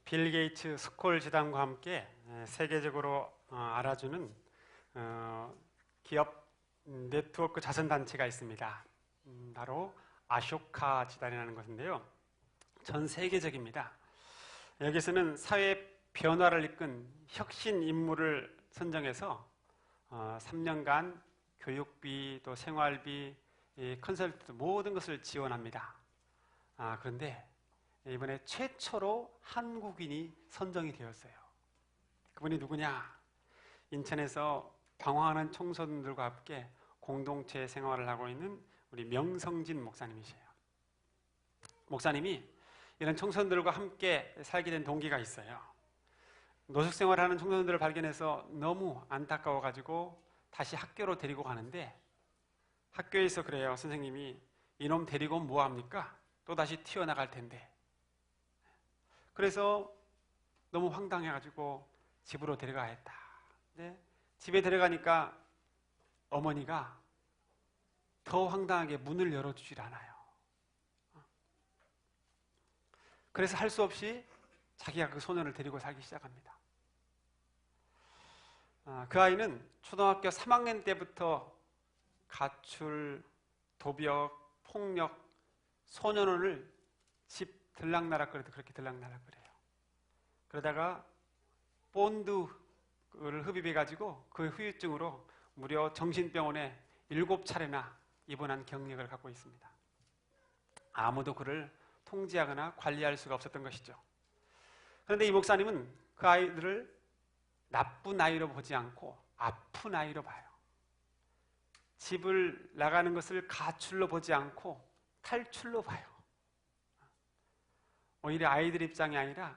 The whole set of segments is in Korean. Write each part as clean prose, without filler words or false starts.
빌 게이츠 스콜 재단과 함께 세계적으로 알아주는 기업 네트워크 자선단체가 있습니다. 바로 아쇼카 재단이라는 것인데요. 전 세계적입니다. 여기서는 사회 변화를 이끈 혁신 인물을 선정해서 3년간 교육비, 또 생활비, 컨설트 모든 것을 지원합니다. 그런데 이번에 최초로 한국인이 선정이 되었어요. 그분이 누구냐? 인천에서 방황하는 청소년들과 함께 공동체 생활을 하고 있는 우리 명성진 목사님이세요. 목사님이 이런 청소년들과 함께 살게 된 동기가 있어요. 노숙생활하는 청소년들을 발견해서 너무 안타까워가지고 다시 학교로 데리고 가는데, 학교에서 그래요. 선생님이 이놈 데리고 뭐합니까? 또다시 튀어나갈 텐데. 그래서 너무 황당해가지고 집으로 데려가야 했다. 근데 집에 데려가니까 어머니가 더 황당하게 문을 열어주질 않아요. 그래서 할 수 없이 자기가 그 소년을 데리고 살기 시작합니다. 그 아이는 초등학교 3학년 때부터 가출, 도벽, 폭력, 소년원을 집 들락날락거려도 그렇게 들락날락거려요. 그러다가 본드를 흡입해가지고 그 후유증으로 무려 정신병원에 7차례나 입원한 경력을 갖고 있습니다. 아무도 그를 통제하거나 관리할 수가 없었던 것이죠. 그런데 이 목사님은 그 아이들을 나쁜 아이로 보지 않고 아픈 아이로 봐요. 집을 나가는 것을 가출로 보지 않고 탈출로 봐요. 오히려 아이들 입장이 아니라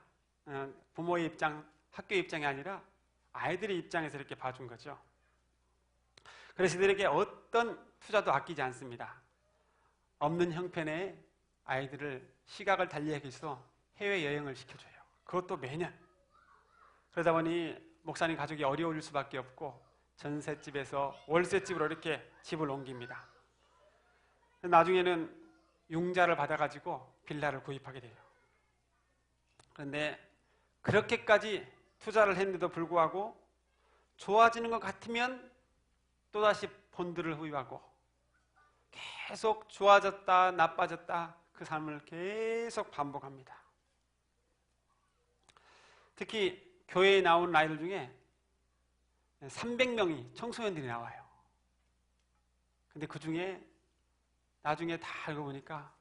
부모의 입장, 학교의 입장이 아니라 아이들의 입장에서 이렇게 봐준 거죠. 그래서 이들에게 어떤 투자도 아끼지 않습니다. 없는 형편의 아이들을 시각을 달리하기 위해서 해외여행을 시켜줘요. 그것도 매년. 그러다 보니 목사님 가족이 어려울 수밖에 없고 전셋집에서 월세집으로 이렇게 집을 옮깁니다. 나중에는 융자를 받아가지고 빌라를 구입하게 돼요. 그런데 그렇게까지 투자를 했는데도 불구하고 좋아지는 것 같으면 또다시 본드를 흡입하고 계속 좋아졌다 나빠졌다 그 삶을 계속 반복합니다. 특히 교회에 나오는 아이들 중에 300명이 청소년들이 나와요. 근데 그 중에 나중에 다 알고 보니까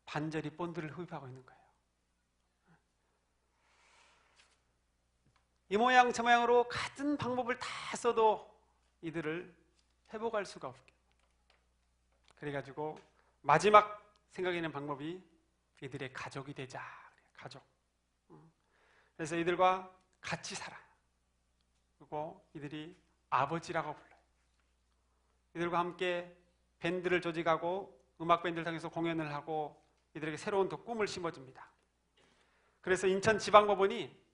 반절이 본드를 흡입하고 있는 거예요. 이 모양 저 모양으로 같은 방법을 다 써도 이들을 회복할 수가 없게. 그래가지고 마지막 생각해낸 방법이 이들의 가족이 되자. 가족. 그래서 이들과 같이 살아요. 그리고 이들이 아버지라고 불러요. 이들과 함께 밴드를 조직하고 음악 밴드를 통해서 공연을 하고 이들에게 새로운 또 꿈을 심어줍니다. 그래서 인천 지방법원이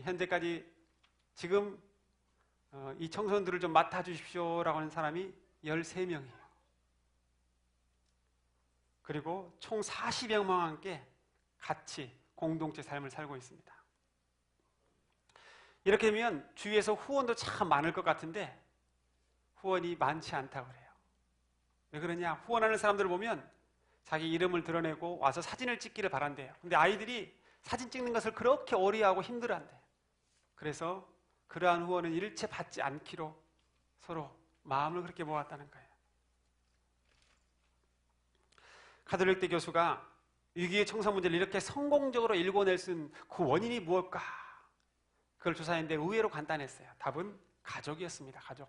현재까지 지금 이 청소년들을 좀 맡아주십시오라고 하는 사람이 13명이에요. 그리고 총 40여 명과 함께 같이 공동체 삶을 살고 있습니다. 이렇게 되면 주위에서 후원도 참 많을 것 같은데 후원이 많지 않다고 그래요. 왜 그러냐? 후원하는 사람들을 보면 자기 이름을 드러내고 와서 사진을 찍기를 바란대요. 근데 아이들이 사진 찍는 것을 그렇게 어려워하고 힘들어한대요. 그래서 그러한 후원은 일체 받지 않기로 서로 마음을 그렇게 모았다는 거예요. 카톨릭대 교수가 위기의 청소 문제를 이렇게 성공적으로 일궈낼 수 있는 그 원인이 무엇일까? 그걸 조사했는데 의외로 간단했어요. 답은 가족이었습니다. 가족.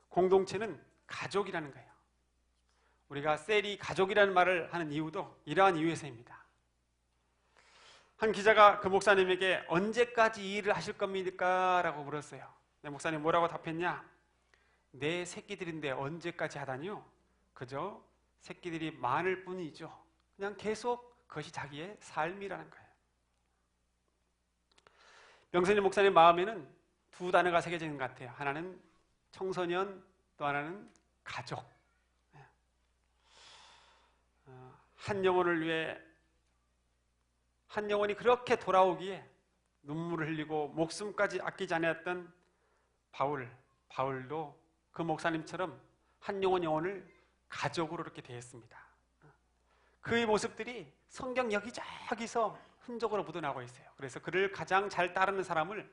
공동체는 가족이라는 거예요. 우리가 셀이 가족이라는 말을 하는 이유도 이러한 이유에서입니다. 한 기자가 그 목사님에게 언제까지 이 일을 하실 겁니까? 라고 물었어요. 네, 목사님 뭐라고 답했냐? 내 새끼들인데 언제까지 하다니요? 그저 새끼들이 많을 뿐이죠. 그냥 계속 그것이 자기의 삶이라는 거예요. 명선이 목사님 마음에는 두 단어가 새겨져 있는 것 같아요. 하나는 청소년, 또 하나는 가족. 한 영혼을 위해 한 영혼이 그렇게 돌아오기에 눈물을 흘리고 목숨까지 아끼지 않았던 바울도 그 목사님처럼 한 영혼을 가족으로 이렇게 대했습니다. 그의 모습들이 성경 여기저기서 흔적으로 묻어나고 있어요. 그래서 그를 가장 잘 따르는 사람을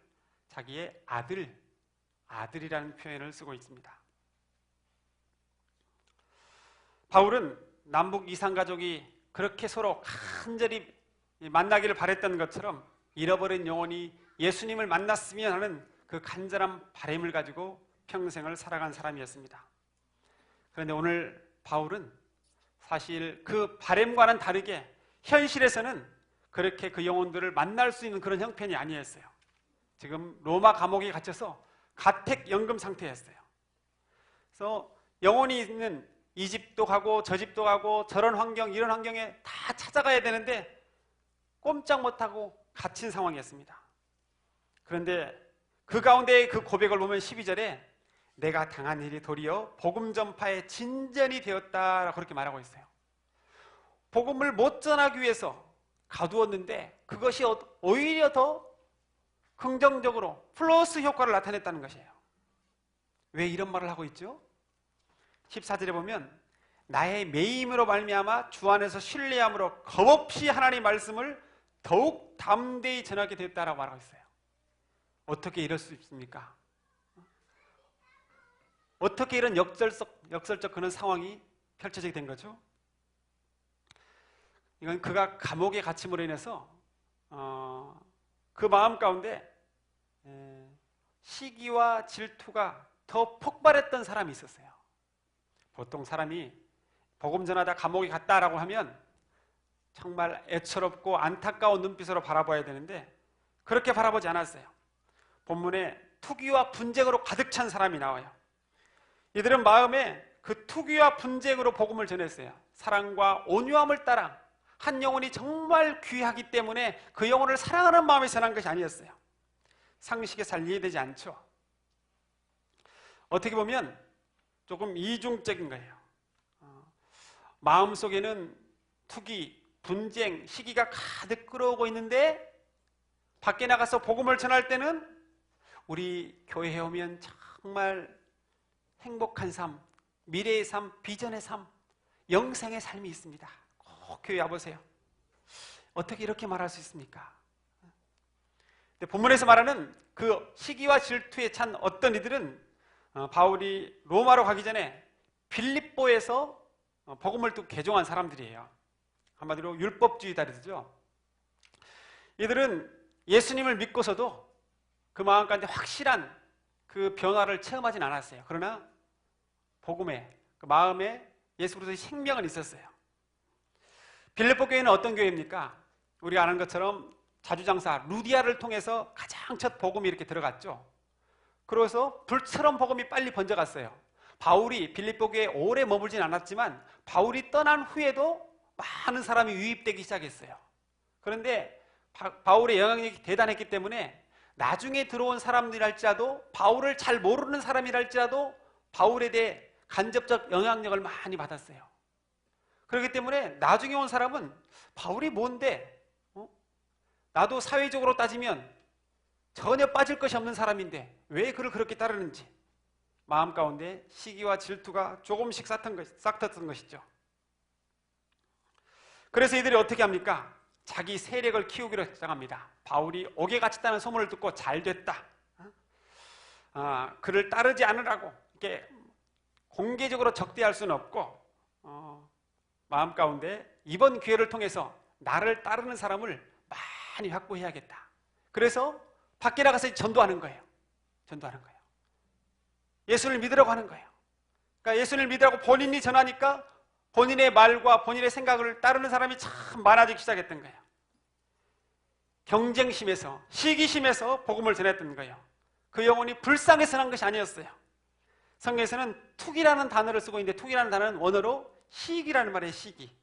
자기의 아들이라는 표현을 쓰고 있습니다. 바울은 남북 이산가족이 그렇게 서로 간절히 만나기를 바랬던 것처럼 잃어버린 영혼이 예수님을 만났으면 하는 그 간절한 바람을 가지고 평생을 살아간 사람이었습니다. 그런데 오늘 바울은 사실 그 바람과는 다르게 현실에서는 그렇게 그 영혼들을 만날 수 있는 그런 형편이 아니었어요. 지금 로마 감옥에 갇혀서 가택연금 상태였어요. 그래서 영혼이 있는 이 집도 가고 저 집도 가고 저런 환경 이런 환경에 다 찾아가야 되는데 꼼짝 못하고 갇힌 상황이었습니다. 그런데 그 가운데 그 고백을 보면 12절에 내가 당한 일이 도리어 복음 전파의 진전이 되었다라고 그렇게 말하고 있어요. 복음을 못 전하기 위해서 가두었는데 그것이 오히려 더 긍정적으로 플러스 효과를 나타냈다는 것이에요. 왜 이런 말을 하고 있죠? 14절에 보면 나의 매임으로 말미암아 주 안에서 신뢰함으로 겁없이 하나님의 말씀을 더욱 담대히 전하게 됐다라고 말하고 있어요. 어떻게 이럴 수 있습니까? 어떻게 이런 역설적 그런 상황이 펼쳐지게 된 거죠? 이건 그가 감옥에 갇힘으로 인해서 그 마음 가운데 시기와 질투가 더 폭발했던 사람이 있었어요. 보통 사람이 복음 전하다 감옥에 갔다라고 하면 정말 애처롭고 안타까운 눈빛으로 바라봐야 되는데 그렇게 바라보지 않았어요. 본문에 투기와 분쟁으로 가득 찬 사람이 나와요. 이들은 마음에 그 투기와 분쟁으로 복음을 전했어요. 사랑과 온유함을 따라 한 영혼이 정말 귀하기 때문에 그 영혼을 사랑하는 마음에 전한 것이 아니었어요. 상식에 잘 이해되지 않죠. 어떻게 보면 조금 이중적인 거예요. 마음속에는 투기, 분쟁, 시기가 가득 끌어오고 있는데 밖에 나가서 복음을 전할 때는 우리 교회에 오면 정말 행복한 삶, 미래의 삶, 비전의 삶, 영생의 삶이 있습니다. 꼭 교회 와보세요. 어떻게 이렇게 말할 수 있습니까? 근데 본문에서 말하는 그 시기와 질투에 찬 어떤 이들은 바울이 로마로 가기 전에 빌립보에서 복음을 또 개종한 사람들이에요. 한마디로 율법주의자들이죠. 이들은 예수님을 믿고서도 그 마음 가운데 확실한 그 변화를 체험하진 않았어요. 그러나 복음에, 그 마음에 예수 그리스도의 생명은 있었어요. 빌립보 교회는 어떤 교회입니까? 우리가 아는 것처럼 자주장사 루디아를 통해서 가장 첫 복음이 이렇게 들어갔죠. 그래서 불처럼 복음이 빨리 번져갔어요. 바울이 빌립보 교회에 오래 머물진 않았지만 바울이 떠난 후에도 많은 사람이 유입되기 시작했어요. 그런데 바울의 영향력이 대단했기 때문에 나중에 들어온 사람들이랄지라도 바울을 잘 모르는 사람이랄지라도 바울에 대해 간접적 영향력을 많이 받았어요. 그렇기 때문에 나중에 온 사람은 바울이 뭔데? 나도 사회적으로 따지면 전혀 빠질 것이 없는 사람인데 왜 그를 그렇게 따르는지 마음 가운데 시기와 질투가 조금씩 싹텄던 것이죠. 그래서 이들이 어떻게 합니까? 자기 세력을 키우기로 결정합니다. 바울이 옥에 갇혔다는 소문을 듣고 잘 됐다. 그를 따르지 않으라고 이렇게 공개적으로 적대할 수는 없고 마음 가운데 이번 기회를 통해서 나를 따르는 사람을 많이 확보해야겠다. 그래서 밖에 나가서 전도하는 거예요. 전도하는 거예요. 예수를 믿으라고 하는 거예요. 그러니까 예수를 믿으라고 본인이 전하니까 본인의 말과 본인의 생각을 따르는 사람이 참 많아지기 시작했던 거예요. 경쟁심에서, 시기심에서 복음을 전했던 거예요. 그 영혼이 불쌍해서 한 것이 아니었어요. 성경에서는 투기라는 단어를 쓰고 있는데 투기라는 단어는 원어로 시기라는 말이에요. 시기.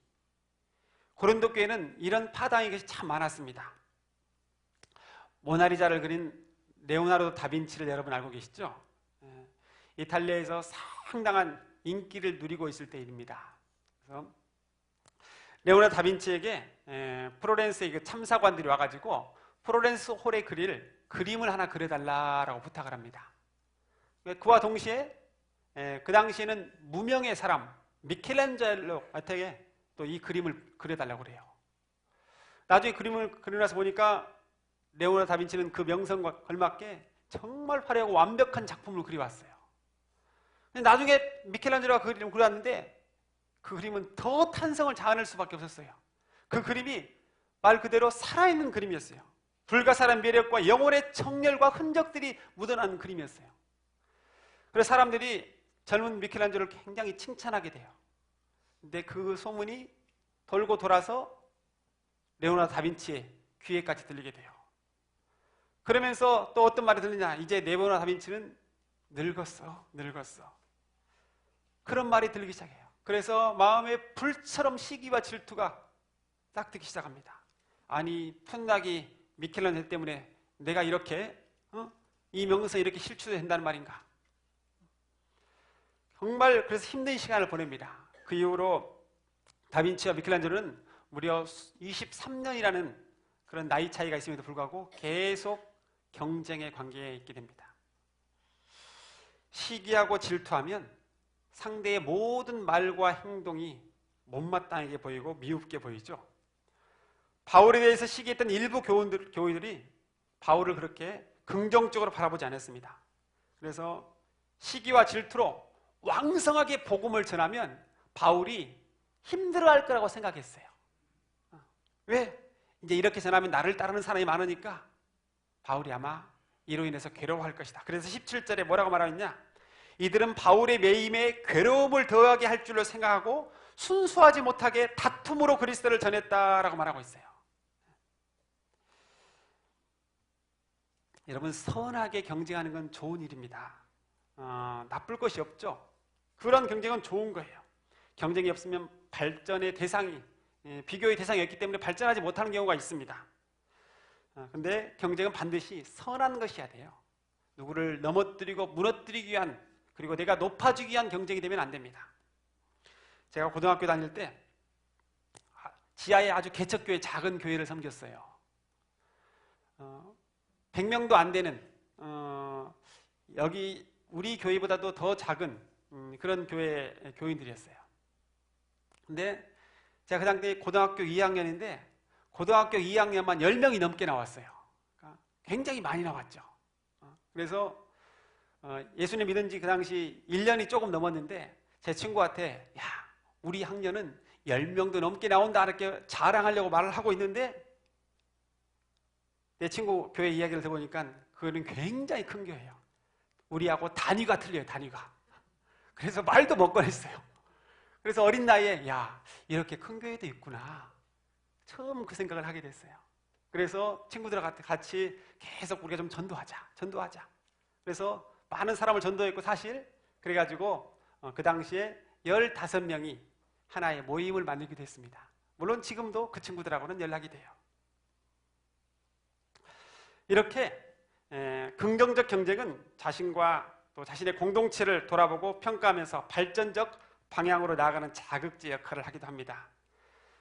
고린도 교회는 이런 파당의 것이 참 많았습니다. 모나리자를 그린 레오나르도 다빈치를 여러분 알고 계시죠? 이탈리아에서 상당한 인기를 누리고 있을 때입니다. 그래서 레오나르도 다빈치에게 플로렌스의 그 참사관들이 와가지고 플로렌스 홀에 그릴 그림을 하나 그려달라고 부탁을 합니다. 그와 동시에 그 당시에는 무명의 사람 미켈란젤로한테 또 이 그림을 그려달라고 그래요. 나중에 그림을 그려놔서 보니까 레오나르도 다빈치는 그 명성과 걸맞게 정말 화려하고 완벽한 작품을 그려왔어요. 근데 나중에 미켈란젤로가 그 그림을 그려왔는데 그 그림은 더 탄성을 자아낼 수밖에 없었어요. 그 그림이 말 그대로 살아있는 그림이었어요. 불가사한 매력과 영혼의 청렬과 흔적들이 묻어나는 그림이었어요. 그래서 사람들이 젊은 미켈란젤로를 굉장히 칭찬하게 돼요. 근데 그 소문이 돌고 돌아서 레오나르도 다빈치의 귀에까지 들리게 돼요. 그러면서 또 어떤 말이 들리냐, 이제 레오나르도 다빈치는 늙었어. 그런 말이 들리기 시작해요. 그래서 마음에 불처럼 시기와 질투가 싹트기 시작합니다. 아니, 풋나기 미켈란젤로 때문에 내가 이렇게 이 명성이 이렇게 실추된다는 말인가. 정말 그래서 힘든 시간을 보냅니다. 그 이후로 다빈치와 미켈란젤로는 무려 23년이라는 그런 나이 차이가 있음에도 불구하고 계속 경쟁의 관계에 있게 됩니다. 시기하고 질투하면 상대의 모든 말과 행동이 못마땅하게 보이고 미흡게 보이죠. 바울에 대해서 시기했던 일부 교우들이 바울을 그렇게 긍정적으로 바라보지 않았습니다. 그래서 시기와 질투로 왕성하게 복음을 전하면 바울이 힘들어할 거라고 생각했어요. 왜? 이제 이렇게 전하면 나를 따르는 사람이 많으니까 바울이 아마 이로 인해서 괴로워할 것이다. 그래서 17절에 뭐라고 말하느냐, 이들은 바울의 매임에 괴로움을 더하게 할 줄로 생각하고 순수하지 못하게 다툼으로 그리스도를 전했다라고 말하고 있어요. 여러분, 선하게 경쟁하는 건 좋은 일입니다. 나쁠 것이 없죠. 그런 경쟁은 좋은 거예요. 경쟁이 없으면 발전의 대상이, 비교의 대상이 없기 때문에 발전하지 못하는 경우가 있습니다. 근데 경쟁은 반드시 선한 것이어야 돼요. 누구를 넘어뜨리고 무너뜨리기 위한, 그리고 내가 높아지기 위한 경쟁이 되면 안 됩니다. 제가 고등학교 다닐 때 지하에 아주 개척교회, 작은 교회를 섬겼어요. 100명도 안 되는, 여기 우리 교회보다도 더 작은 그런 교회 교인들이었어요. 근데 제가 그 당시 고등학교 2학년인데 고등학교 2학년만 10명이 넘게 나왔어요. 그러니까 굉장히 많이 나왔죠. 그래서 예수님 믿은 지 그 당시 1년이 조금 넘었는데 제 친구한테, 야, 우리 학년은 10명도 넘게 나온다, 이렇게 자랑하려고 말을 하고 있는데, 내 친구 교회 이야기를 들어보니까 그거는 굉장히 큰 교회예요. 우리하고 단위가 틀려요, 단위가. 그래서 말도 못 꺼냈어요. 그래서 어린 나이에, 야, 이렇게 큰 교회도 있구나, 처음 그 생각을 하게 됐어요. 그래서 친구들하고 같이 계속 우리가 좀 전도하자. 그래서 많은 사람을 전도했고, 사실 그래가지고 그 당시에 15명이 하나의 모임을 만들기도 했습니다. 물론 지금도 그 친구들하고는 연락이 돼요. 이렇게 긍정적 경쟁은 자신과 또 자신의 공동체를 돌아보고 평가하면서 발전적 방향으로 나아가는 자극제 역할을 하기도 합니다.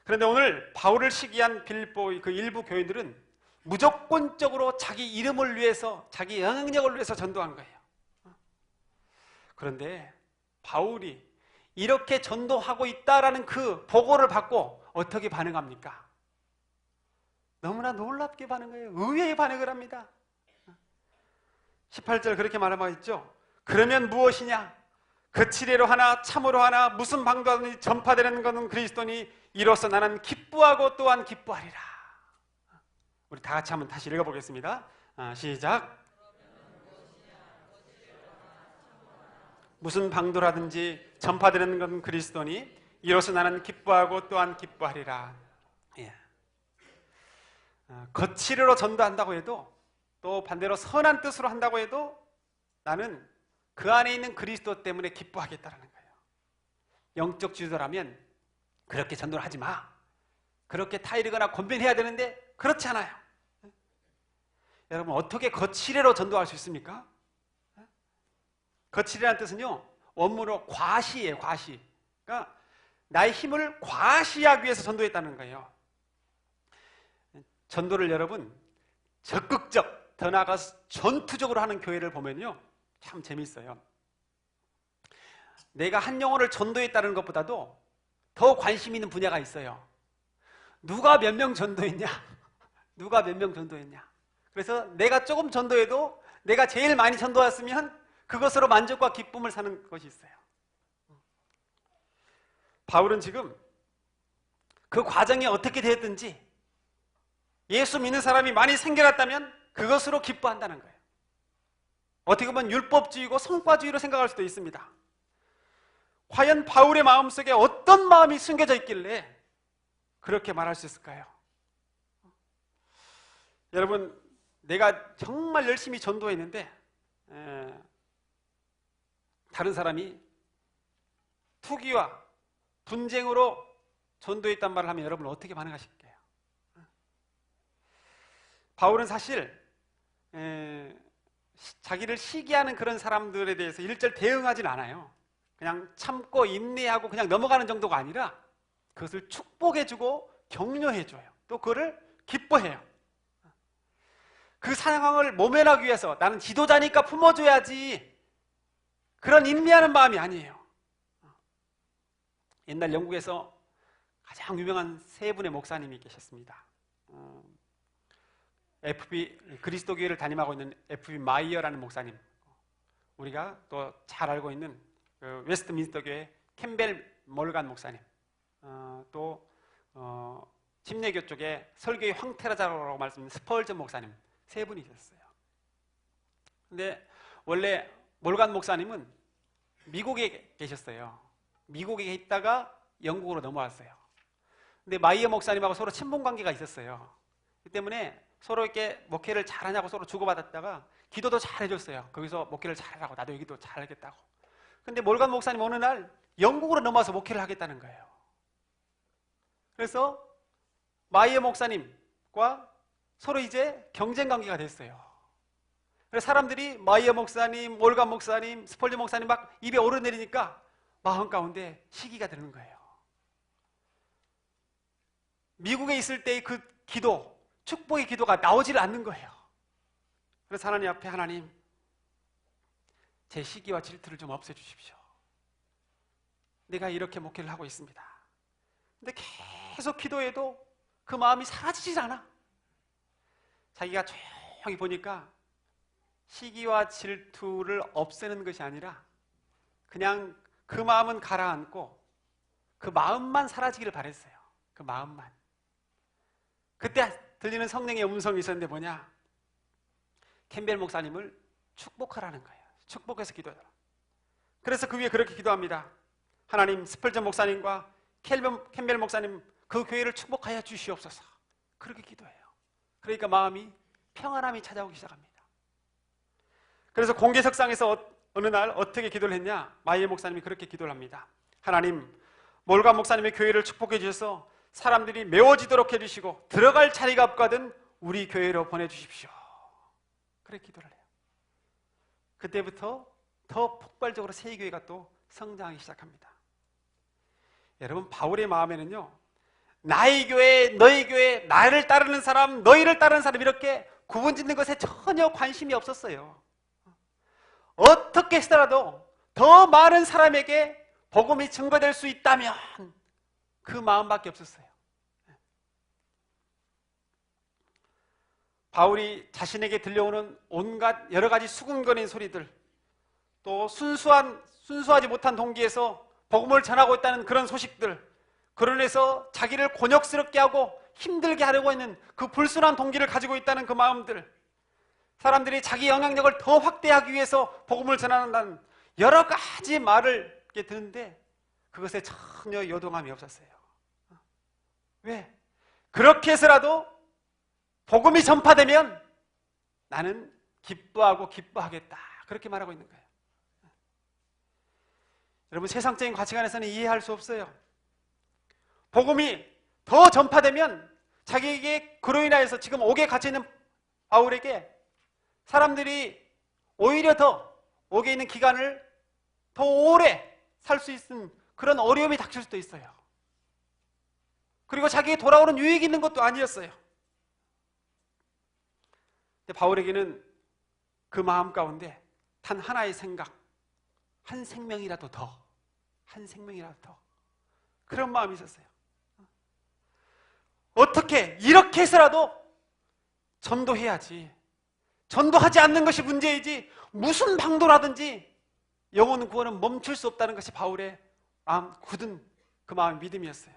그런데 오늘 바울을 시기한 빌립보 그 일부 교인들은 무조건적으로 자기 이름을 위해서, 자기 영향력을 위해서 전도한 거예요. 그런데 바울이 이렇게 전도하고 있다라는 그 보고를 받고 어떻게 반응합니까? 너무나 놀랍게 반응해요. 의외의 반응을 합니다. 18절 그렇게 말하고 있죠. 그러면 무엇이냐? 거칠애로 하나 참으로 하나 무슨 방도하든지 전파되는 것은 그리스도니 이로써 나는 기뻐하고 또한 기뻐하리라. 우리 다 같이 한번 다시 읽어보겠습니다. 시작. 무슨 방도라든지 전파되는 것은 그리스도니 이로써 나는 기뻐하고 또한 기뻐하리라. 예. 거칠애로 전도한다고 해도, 또 반대로 선한 뜻으로 한다고 해도 나는 그 안에 있는 그리스도 때문에 기뻐하겠다는 거예요. 영적 지도자라면 그렇게 전도를 하지 마, 그렇게 타이르거나 권변해야 되는데 그렇지 않아요. 여러분, 어떻게 거칠애로 전도할 수 있습니까? 거칠애라는 뜻은요, 원문으로 과시예요. 과시. 그러니까 나의 힘을 과시하기 위해서 전도했다는 거예요. 전도를 여러분 적극적, 더 나아가서 전투적으로 하는 교회를 보면요 참 재미있어요. 내가 한 영혼을 전도했다는 것보다도 더 관심 있는 분야가 있어요. 누가 몇 명 전도했냐? 누가 몇 명 전도했냐? 그래서 내가 조금 전도해도 내가 제일 많이 전도했으면 그것으로 만족과 기쁨을 사는 것이 있어요. 바울은 지금 그 과정이 어떻게 되었든지 예수 믿는 사람이 많이 생겨났다면 그것으로 기뻐한다는 거예요. 어떻게 보면 율법주의고 성과주의로 생각할 수도 있습니다. 과연 바울의 마음속에 어떤 마음이 숨겨져 있길래 그렇게 말할 수 있을까요? 여러분, 내가 정말 열심히 전도했는데 다른 사람이 투기와 분쟁으로 전도했단 말을 하면 여러분 어떻게 반응하실게요? 바울은 사실 자기를 시기하는 그런 사람들에 대해서 일절 대응하진 않아요. 그냥 참고 인내하고 그냥 넘어가는 정도가 아니라 그것을 축복해주고 격려해줘요. 또 그거를 기뻐해요. 그 상황을 모면하기 위해서 나는 지도자니까 품어줘야지 그런 인내하는 마음이 아니에요. 옛날 영국에서 가장 유명한 세 분의 목사님이 계셨습니다. 그리스도교회를 담임하고 있는 F.B. 마이어라는 목사님, 우리가 또 잘 알고 있는 웨스트민스터 교회 캠벨 몰간 목사님, 또 침례교 쪽에 설교의 황태라자라고 말씀드린 스펄전 목사님, 세 분이 있었어요. 근데 원래 몰간 목사님은 미국에 계셨어요. 미국에 있다가 영국으로 넘어왔어요. 근데 마이어 목사님하고 서로 친분 관계가 있었어요. 그 때문에 서로 이렇게 목회를 잘하냐고 서로 주고받았다가 기도도 잘 해줬어요. 거기서 목회를 잘하라고, 나도 여기도 잘하겠다고. 근데 몰간 목사님 어느 날 영국으로 넘어와서 목회를 하겠다는 거예요. 그래서 마이어 목사님과 서로 이제 경쟁 관계가 됐어요. 그래서 사람들이 마이어 목사님, 몰간 목사님, 스펄전 목사님 막 입에 오르내리니까 마음 가운데 시기가 드는 거예요. 미국에 있을 때의 그 기도, 축복의 기도가 나오질 않는 거예요. 그래서 하나님 앞에, 하나님, 제 시기와 질투를 좀 없애주십시오. 내가 이렇게 목회를 하고 있습니다. 근데 계속 기도해도 그 마음이 사라지질 않아. 자기가 조용히 보니까 시기와 질투를 없애는 것이 아니라 그냥 그 마음은 가라앉고 그 마음만 사라지기를 바랬어요. 그 마음만. 그때 들리는 성령의 음성이 있었는데 뭐냐? 캠벨 목사님을 축복하라는 거예요. 축복해서 기도해라. 그래서 그 위에 그렇게 기도합니다. 하나님, 스펄전 목사님과 캠벨 목사님 그 교회를 축복하여 주시옵소서. 그렇게 기도해요. 그러니까 마음이 평안함이 찾아오기 시작합니다. 그래서 공개석상에서 어느 날 어떻게 기도를 했냐? 마이에 목사님이 그렇게 기도를 합니다. 하나님, 몰간 목사님의 교회를 축복해 주셔서 사람들이 메워지도록 해주시고 들어갈 자리가 없거든 우리 교회로 보내주십시오. 그렇게 기도를 해요. 그때부터 더 폭발적으로 새 교회가 또 성장하기 시작합니다. 여러분, 바울의 마음에는요, 나의 교회, 너희 교회, 나를 따르는 사람, 너희를 따르는 사람 이렇게 구분짓는 것에 전혀 관심이 없었어요. 어떻게 해서라도 더 많은 사람에게 복음이 증거될 수 있다면 그 마음밖에 없었어요. 바울이 자신에게 들려오는 온갖 여러 가지 수근거리는 소리들, 또 순수하지 못한 동기에서 복음을 전하고 있다는 그런 소식들, 그러면서 자기를 곤욕스럽게 하고 힘들게 하려고 했는 그 불순한 동기를 가지고 있다는 그 마음들, 사람들이 자기 영향력을 더 확대하기 위해서 복음을 전한다는 여러 가지 말을 이렇게 듣는데 그것에 전혀 요동함이 없었어요. 왜? 그렇게 해서라도 복음이 전파되면 나는 기뻐하고 기뻐하겠다. 그렇게 말하고 있는 거예요. 여러분, 세상적인 가치관에서는 이해할 수 없어요. 복음이 더 전파되면 자기에게 그로 인하여서 지금 옥에 갇혀있는 바울에게 사람들이 오히려 더 옥에 있는 기간을 더 오래 살 수 있는 그런 어려움이 닥칠 수도 있어요. 그리고 자기에게 돌아오는 유익이 있는 것도 아니었어요. 근데 바울에게는 그 마음 가운데 단 하나의 생각, 한 생명이라도 더, 한 생명이라도 더, 그런 마음이 있었어요. 어떻게 이렇게 해서라도 전도해야지. 전도하지 않는 것이 문제이지 무슨 방도라든지 영혼 구원은 멈출 수 없다는 것이 바울의 굳은 그 마음의 믿음이었어요.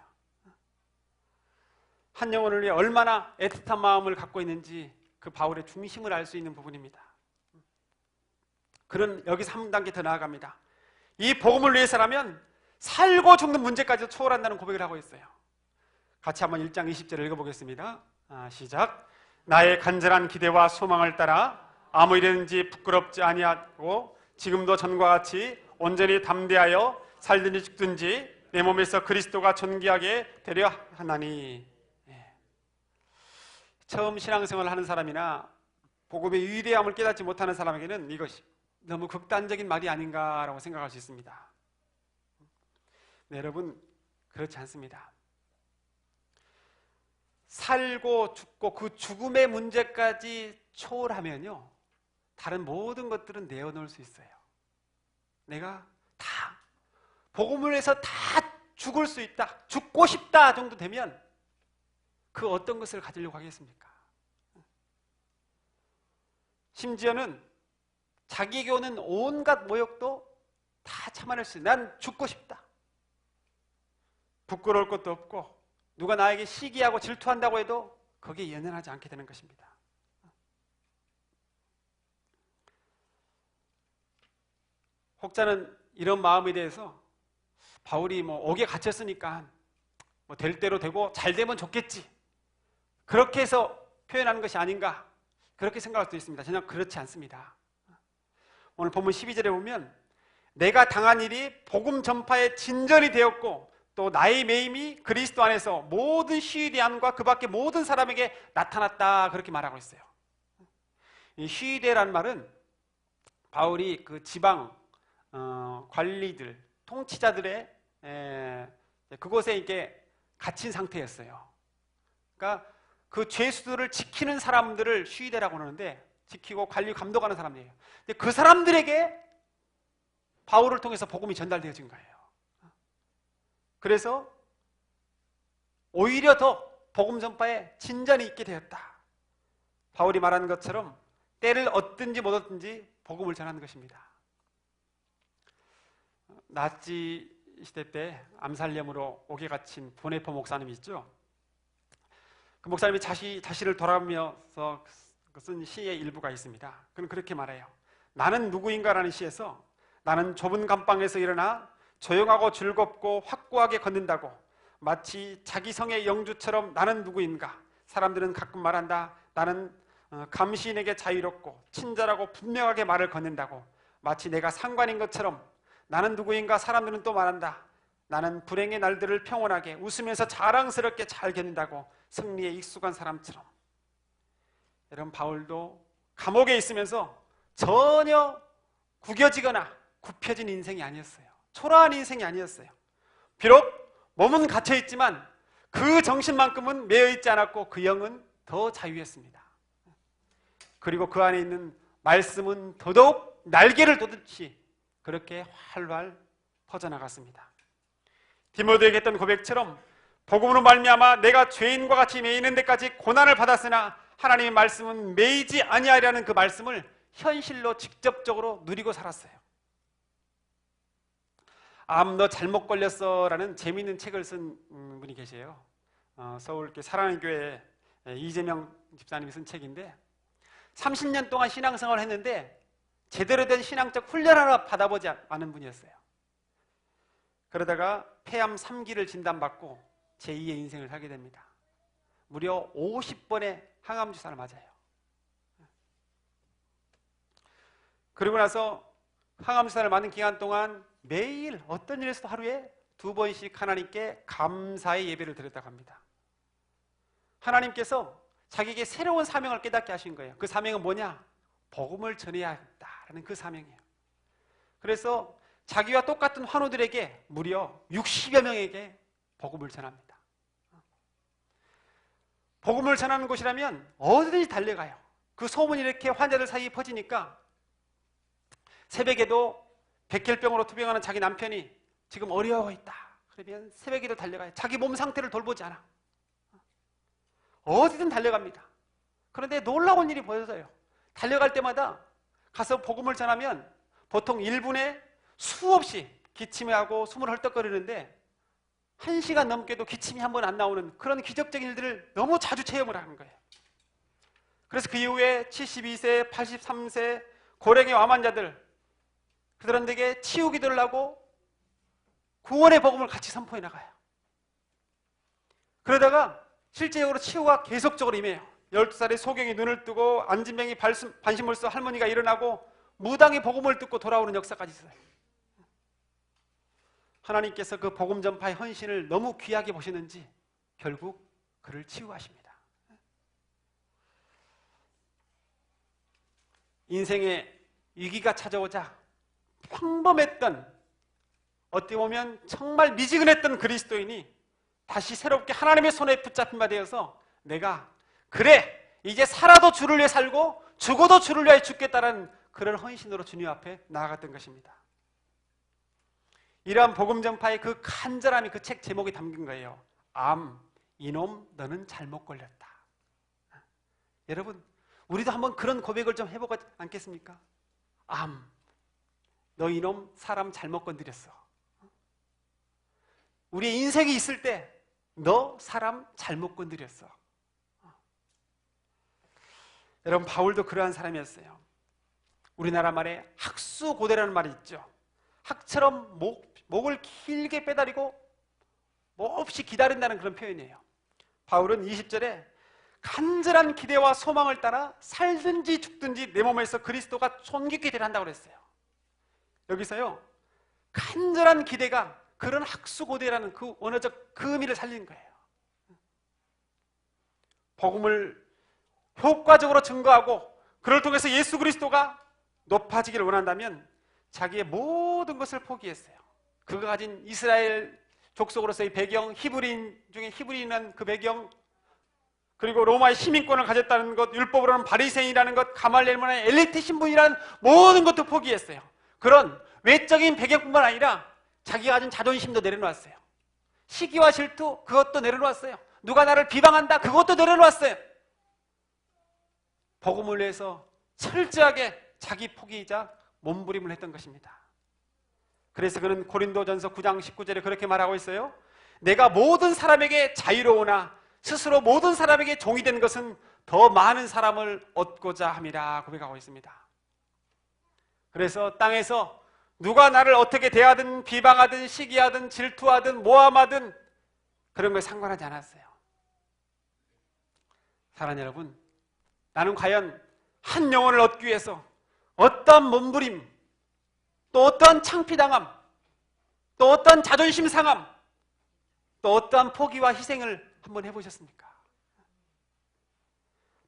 한 영혼을 위해 얼마나 애틋한 마음을 갖고 있는지 그 바울의 중심을 알 수 있는 부분입니다. 그는 여기서 한 단계 더 나아갑니다. 이 복음을 위해서라면 살고 죽는 문제까지도 초월한다는 고백을 하고 있어요. 같이 한번 1장 20절을 읽어보겠습니다. 시작. 나의 간절한 기대와 소망을 따라 아무 일이든지 부끄럽지 아니하고 지금도 전과 같이 온전히 담대하여 살든지 죽든지 내 몸에서 그리스도가 존귀하게 되려 하나니. 처음 신앙생활을 하는 사람이나 복음의 위대함을 깨닫지 못하는 사람에게는 이것이 너무 극단적인 말이 아닌가라고 생각할 수 있습니다. 네, 여러분, 그렇지 않습니다. 살고 죽고 그 죽음의 문제까지 초월하면요, 다른 모든 것들은 내어놓을 수 있어요. 내가 다 복음을 위해서 다 죽을 수 있다, 죽고 싶다 정도 되면 그 어떤 것을 가지려고 하겠습니까? 심지어는 자기에게 오는 온갖 모욕도 다 참아낼 수 있어요. 난 죽고 싶다. 부끄러울 것도 없고 누가 나에게 시기하고 질투한다고 해도 거기에 연연하지 않게 되는 것입니다. 혹자는 이런 마음에 대해서 바울이 옥에 갇혔으니까 될 대로 되고 잘 되면 좋겠지, 그렇게 해서 표현하는 것이 아닌가, 그렇게 생각할 수도 있습니다. 전혀 그렇지 않습니다. 오늘 본문 12절에 보면 내가 당한 일이 복음 전파의 진전이 되었고 또 나의 매임이 그리스도 안에서 모든 시위대함과 그 밖의 모든 사람에게 나타났다, 그렇게 말하고 있어요. 이 시위대라는 말은 바울이 그 지방 관리들, 통치자들의 그곳에 이렇게 갇힌 상태였어요. 그러니까 그 죄수들을 지키는 사람들을 시위대라고 하는데, 지키고 관리 감독하는 사람들이에요. 근데 그 사람들에게 바울을 통해서 복음이 전달되어진 거예요. 그래서 오히려 더 복음 전파에 진전이 있게 되었다. 바울이 말한 것처럼 때를 얻든지 못 얻든지 복음을 전하는 것입니다. 나치 시대 때 암살령으로 옥에 갇힌 보네포 목사님이 있죠. 그 목사님이 자신을 돌아보면서 쓴 시의 일부가 있습니다. 그는 그렇게 말해요. 나는 누구인가라는 시에서 나는 좁은 감방에서 일어나 조용하고 즐겁고 확고하게 걷는다고, 마치 자기 성의 영주처럼 나는 누구인가. 사람들은 가끔 말한다. 나는 감시인에게 자유롭고 친절하고 분명하게 말을 건넨다고, 마치 내가 상관인 것처럼 나는 누구인가. 사람들은 또 말한다. 나는 불행의 날들을 평온하게 웃으면서 자랑스럽게 잘 견딘다고, 승리에 익숙한 사람처럼. 여러분, 바울도 감옥에 있으면서 전혀 구겨지거나 굽혀진 인생이 아니었어요. 초라한 인생이 아니었어요. 비록 몸은 갇혀있지만 그 정신만큼은 매여있지 않았고 그 영은 더 자유했습니다. 그리고 그 안에 있는 말씀은 더더욱 날개를 돋듯이 그렇게 활활 퍼져나갔습니다. 디모데에게 했던 고백처럼 복음으로 말미암아 내가 죄인과 같이 매이는 데까지 고난을 받았으나 하나님의 말씀은 매이지 아니하리라는 그 말씀을 현실로 직접적으로 누리고 살았어요. 너 잘못 걸렸어라는 재미있는 책을 쓴 분이 계세요. 서울 사랑하는 교회 이재명 집사님이 쓴 책인데, 30년 동안 신앙생활을 했는데 제대로 된 신앙적 훈련 하나 받아보지 않은 분이었어요. 그러다가 폐암 3기를 진단받고 제2의 인생을 살게 됩니다. 무려 50번의 항암 주사를 맞아요. 그리고 나서 항암 주사를 맞는 기간 동안 매일 어떤 일에서도 하루에 2번씩 하나님께 감사의 예배를 드렸다고 합니다. 하나님께서 자기에게 새로운 사명을 깨닫게 하신 거예요. 그 사명은 뭐냐? 복음을 전해야겠다라는 그 사명이에요. 그래서 자기와 똑같은 환우들에게 무려 60여 명에게 복음을 전합니다. 복음을 전하는 곳이라면 어디든지 달려가요. 그 소문이 이렇게 환자들 사이에 퍼지니까 새벽에도 백혈병으로 투병하는 자기 남편이 지금 어려워 있다. 그러면 새벽에도 달려가요. 자기 몸 상태를 돌보지 않아. 어디든 달려갑니다. 그런데 놀라운 일이 보여서요. 달려갈 때마다 가서 복음을 전하면 보통 1분에 수없이 기침을 하고 숨을 헐떡거리는데 1시간 넘게도 기침이 한 번 안 나오는 그런 기적적인 일들을 너무 자주 체험을 하는 거예요. 그래서 그 이후에 72세, 83세 고령의 암환자들 그들에게 치유 기도를 하고 구원의 복음을 같이 선포해 나가요. 그러다가 실제적으로 치유가 계속적으로 임해요. 12살의 소경이 눈을 뜨고 안진병이 반심을 써 할머니가 일어나고 무당이 복음을 듣고 돌아오는 역사까지 있어요. 하나님께서 그 복음 전파의 헌신을 너무 귀하게 보시는지 결국 그를 치유하십니다. 인생의 위기가 찾아오자 평범했던, 어떻게 보면 정말 미지근했던 그리스도인이 다시 새롭게 하나님의 손에 붙잡힌 바 되어서 내가 그래 이제 살아도 주를 위해 살고 죽어도 주를 위해 죽겠다는 그런 헌신으로 주님 앞에 나아갔던 것입니다. 이러한 복음 전파의 그 간절함이 그 책 제목에 담긴 거예요. 암, 이놈 너는 잘못 걸렸다. 여러분 우리도 한번 그런 고백을 좀 해보지 않겠습니까? 암, 너 이놈 사람 잘못 건드렸어. 우리 인생이 있을 때 너 사람 잘못 건드렸어. 여러분 바울도 그러한 사람이었어요. 우리나라 말에 학수고대라는 말이 있죠. 학처럼 목을 길게 빼다리고 몹시 기다린다는 그런 표현이에요. 바울은 20절에 간절한 기대와 소망을 따라 살든지 죽든지 내 몸에서 그리스도가 존귀케 되려 한다고 그랬어요. 여기서요 간절한 기대가 그런 학수고대라는 그 언어적 그 의미를 살리는 거예요. 복음을 효과적으로 증거하고 그를 통해서 예수 그리스도가 높아지기를 원한다면 자기의 모든 것을 포기했어요. 그가 가진 이스라엘 족속으로서의 배경, 히브리인 중에 히브리인은 그 배경, 그리고 로마의 시민권을 가졌다는 것, 율법으로는 바리새인이라는 것, 가말리엘 문화의 엘리트 신분이라는 모든 것도 포기했어요. 그런 외적인 배경뿐만 아니라 자기가 가진 자존심도 내려놓았어요. 시기와 질투 그것도 내려놓았어요. 누가 나를 비방한다 그것도 내려놓았어요. 복음을 위해서 철저하게 자기 포기이자 몸부림을 했던 것입니다. 그래서 그는 고린도전서 9장 19절에 그렇게 말하고 있어요. 내가 모든 사람에게 자유로우나 스스로 모든 사람에게 종이 된 것은 더 많은 사람을 얻고자 함이라 고백하고 있습니다. 그래서 땅에서 누가 나를 어떻게 대하든 비방하든 시기하든 질투하든 모함하든 그런 거에 상관하지 않았어요. 사랑하는 여러분, 나는 과연 한 영혼을 얻기 위해서 어떠한 몸부림, 또 어떠한 창피당함, 또 어떠한 자존심 상함, 또 어떠한 포기와 희생을 한번 해보셨습니까?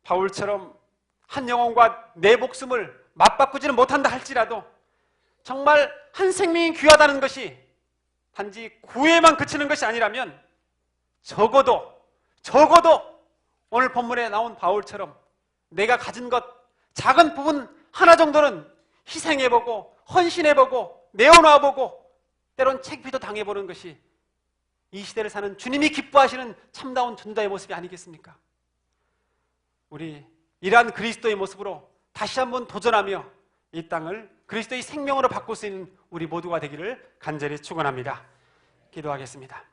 바울처럼 한 영혼과 내 목숨을 맞바꾸지는 못한다 할지라도 정말 한 생명이 귀하다는 것이 단지 구애만 그치는 것이 아니라면 적어도 오늘 본문에 나온 바울처럼 내가 가진 것 작은 부분 하나 정도는 희생해보고 헌신해보고 내어놔보고 때론 책비도 당해보는 것이 이 시대를 사는 주님이 기뻐하시는 참다운 전도자의 모습이 아니겠습니까? 우리 이러한 그리스도의 모습으로 다시 한번 도전하며 이 땅을 그리스도의 생명으로 바꿀 수 있는 우리 모두가 되기를 간절히 축원합니다. 기도하겠습니다.